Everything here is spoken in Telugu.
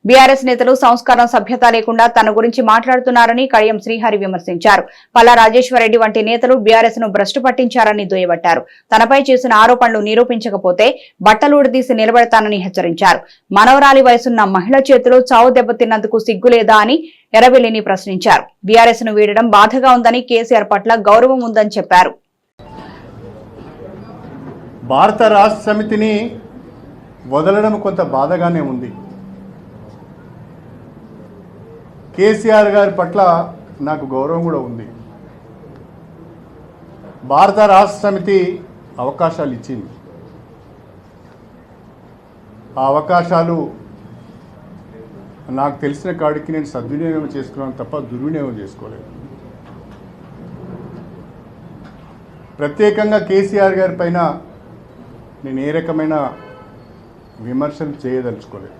బీఆర్ఎస్ నేతలు సంస్కారం సభ్యత లేకుండా తన గురించి మాట్లాడుతున్నారని కడియం శ్రీహరి విమర్శించారు. పల్లా రాజేశ్వరరెడ్డి వంటి నేతలు బీఆర్ఎస్ ను భ్రష్టు పట్టించారని దుయ్యబట్టారు. తనపై చేసిన ఆరోపణలు నిరూపించకపోతే బట్టలూడదీసి నిలబెడతానని హెచ్చరించారు. మనవరాలి వయసున్న మహిళ చేతిలో చావు దెబ్బతిన్నందుకు సిగ్గులేదా అని ఎర్రబెల్లిని ప్రశ్నించారు. బీఆర్ఎస్ ను వీడడం బాధగా ఉందని, కేసీఆర్ పట్ల గౌరవం ఉందని చెప్పారు. భారత రాష్ట్ర సమితిని వదలడం కొంత బాధగానే ఉంది. కేసీఆర్ గారి పట్ల నాకు గౌరవం కూడా ఉంది. భారత రాష్ట్ర సమితి అవకాశాలు ఇచ్చింది. ఆ అవకాశాలు నాకు తెలిసిన కాడికి నేను సద్వినియోగం చేసుకున్నాను తప్ప దుర్వినియోగం చేసుకోలేదు. ప్రత్యేకంగా కేసీఆర్ గారి పైన నేను ఏ రకమైన విమర్శలు చేయదలుచుకోలేదు.